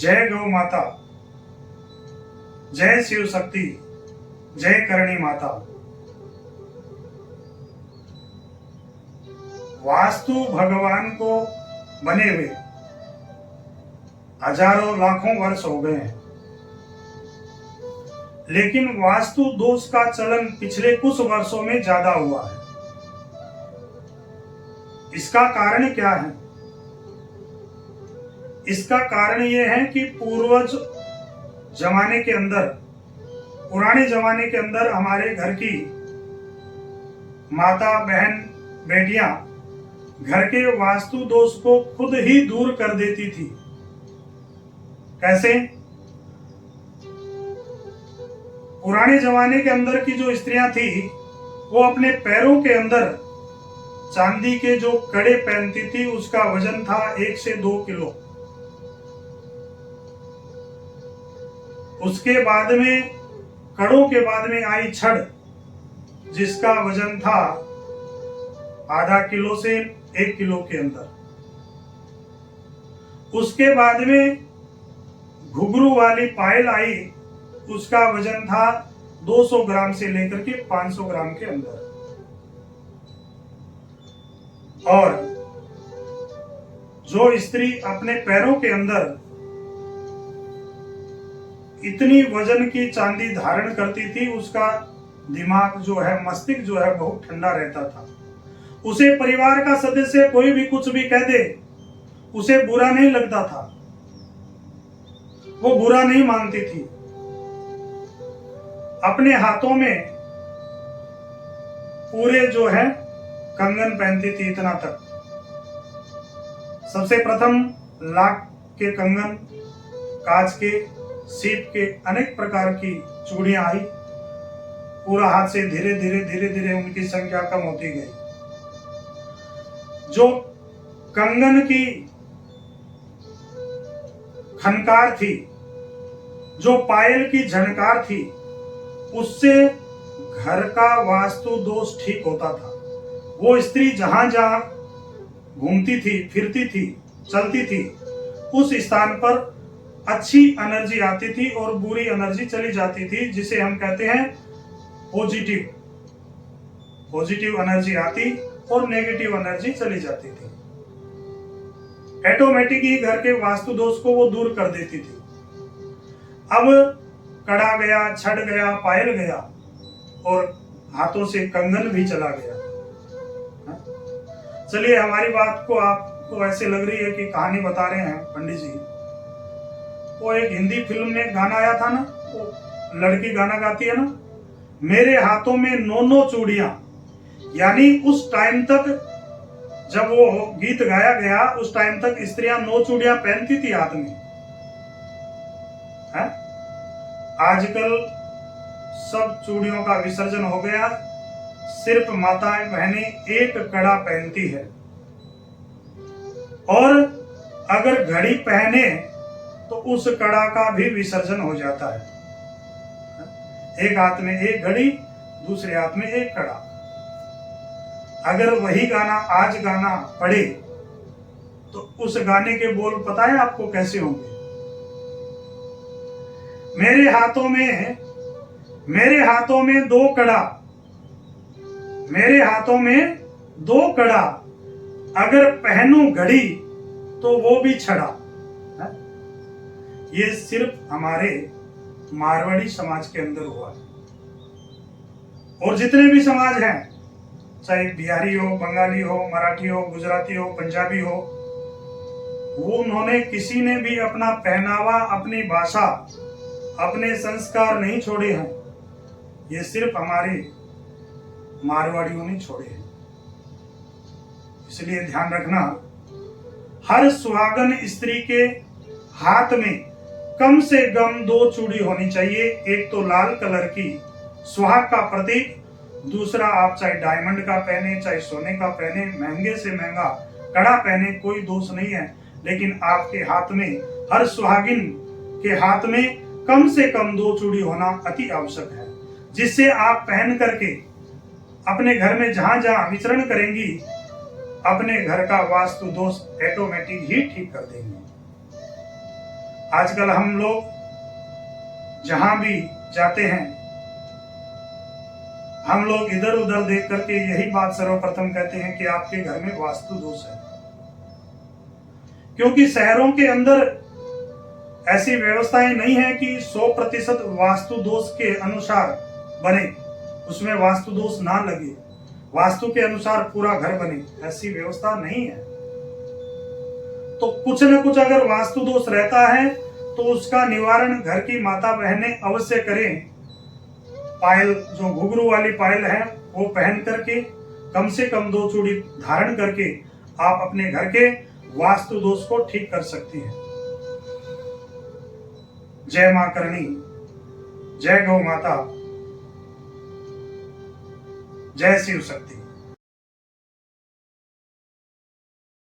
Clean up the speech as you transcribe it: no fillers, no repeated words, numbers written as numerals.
जय गौ माता, जय शिव शक्ति, जय करणी माता। वास्तु भगवान को बने हुए हजारों लाखों वर्ष हो गए हैं, लेकिन वास्तु दोष का चलन पिछले कुछ वर्षों में ज्यादा हुआ है। इसका कारण क्या है? इसका कारण यह है कि पूर्वज जमाने के अंदर, पुराने जमाने के अंदर हमारे घर की माता, बहन, बेटियां घर के वास्तु दोष को खुद ही दूर कर देती थी। कैसे? पुराने जमाने के अंदर की जो स्त्रियां थी वो अपने पैरों के अंदर चांदी के जो कड़े पहनती थी, उसका वजन था 1 से 2 किलो। उसके बाद में कड़ों के बाद में आई छड़, जिसका वजन था आधा किलो से 1 किलो के अंदर। उसके बाद में घुघरू वाली पायल आई, उसका वजन था 200 ग्राम से लेकर के 500 ग्राम के अंदर। और जो स्त्री अपने पैरों के अंदर इतनी वजन की चांदी धारण करती थी, उसका दिमाग जो है, मस्तिष्क जो है, बहुत ठंडा रहता था। उसे परिवार का सदस्य कोई भी कुछ भी कह दे, उसे बुरा नहीं लगता था, वो बुरा नहीं मानती थी। अपने हाथों में पूरे जो है कंगन पहनती थी, इतना तक। सबसे प्रथम लाख के कंगन, कांच के, सीप के, अनेक प्रकार की चूड़ियां आई। पूरा हाथ से धीरे धीरे धीरे धीरे उनकी संख्या कम होती गई। जो कंगन की खनकार थी, जो पायल की झनकार थी, उससे घर का वास्तु दोष ठीक होता था। वो स्त्री जहां जहां घूमती थी, फिरती थी, चलती थी, उस स्थान पर अच्छी एनर्जी आती थी और बुरी एनर्जी चली जाती थी, जिसे हम कहते हैं पॉजिटिव एनर्जी आती और नेगेटिव एनर्जी चली जाती थी। ऑटोमेटिक ही घर के वास्तु दोष को वो दूर कर देती थी। अब कड़ा गया, छड़ गया, पायल गया और हाथों से कंगन भी चला गया। चलिए, हमारी बात को आपको ऐसे लग रही है कि कहानी बता रहे हैं पंडित जी। वो एक हिंदी फिल्म में गाना आया था ना, वो लड़की गाना गाती है ना, मेरे हाथों में 9 चूड़ियां। यानी उस टाइम तक जब वो गीत गाया गया, उस टाइम तक स्त्रियां 9 चूड़ियां पहनती थी हाथ में। है? आजकल सब चूड़ियों का विसर्जन हो गया, सिर्फ माताएं बहनें एक कड़ा पहनती है। और अगर घड़ी पहने तो उस कड़ा का भी विसर्जन हो जाता है। एक हाथ में एक घड़ी, दूसरे हाथ में एक कड़ा। अगर वही गाना आज गाना पड़े तो उस गाने के बोल पता है आपको कैसे होंगे? मेरे हाथों में 2 कड़ा, मेरे हाथों में 2 कड़ा, अगर पहनूं घड़ी तो वो भी छड़ा। ये सिर्फ हमारे मारवाड़ी समाज के अंदर हुआ है। और जितने भी समाज हैं, चाहे बिहारी हो, बंगाली हो, मराठी हो, गुजराती हो, पंजाबी हो, वो उन्होंने किसी ने भी अपना पहनावा, अपनी भाषा, अपने संस्कार नहीं छोड़े हैं। ये सिर्फ हमारे मारवाड़ियों ने छोड़े हैं। इसलिए ध्यान रखना, हर सुहागन स्त्री के हाथ में कम से कम 2 चूड़ी होनी चाहिए। एक तो लाल कलर की, सुहाग का प्रतीक। दूसरा, आप चाहे डायमंड का पहने, चाहे सोने का पहने, महंगे से महंगा कड़ा पहने, कोई दोष नहीं है। लेकिन आपके हाथ में, हर सुहागिन के हाथ में कम से कम 2 चूड़ी होना अति आवश्यक है, जिससे आप पहन करके अपने घर में जहां जहां विचरण करेंगी, अपने घर का वास्तु दोष ऑटोमेटिक ही ठीक कर देंगे। आजकल हम लोग जहां भी जाते हैं, हम लोग इधर उधर देख करके यही बात सर्वप्रथम कहते हैं कि आपके घर में वास्तु दोष है। क्योंकि शहरों के अंदर ऐसी व्यवस्थाएं नहीं है कि 100% वास्तु दोष के अनुसार बने, उसमें वास्तु दोष ना लगे, वास्तु के अनुसार पूरा घर बने, ऐसी व्यवस्था नहीं है। तो कुछ न कुछ अगर वास्तु दोष रहता है तो उसका निवारण घर की माता बहनें अवश्य करें। पायल, जो घुंघरू वाली पायल है, वो पहन करके कम से कम 2 चूड़ी धारण करके आप अपने घर के वास्तु दोष को ठीक कर सकती हैं। जय मां करणी, जय गौ माता, जय शिव शक्ति।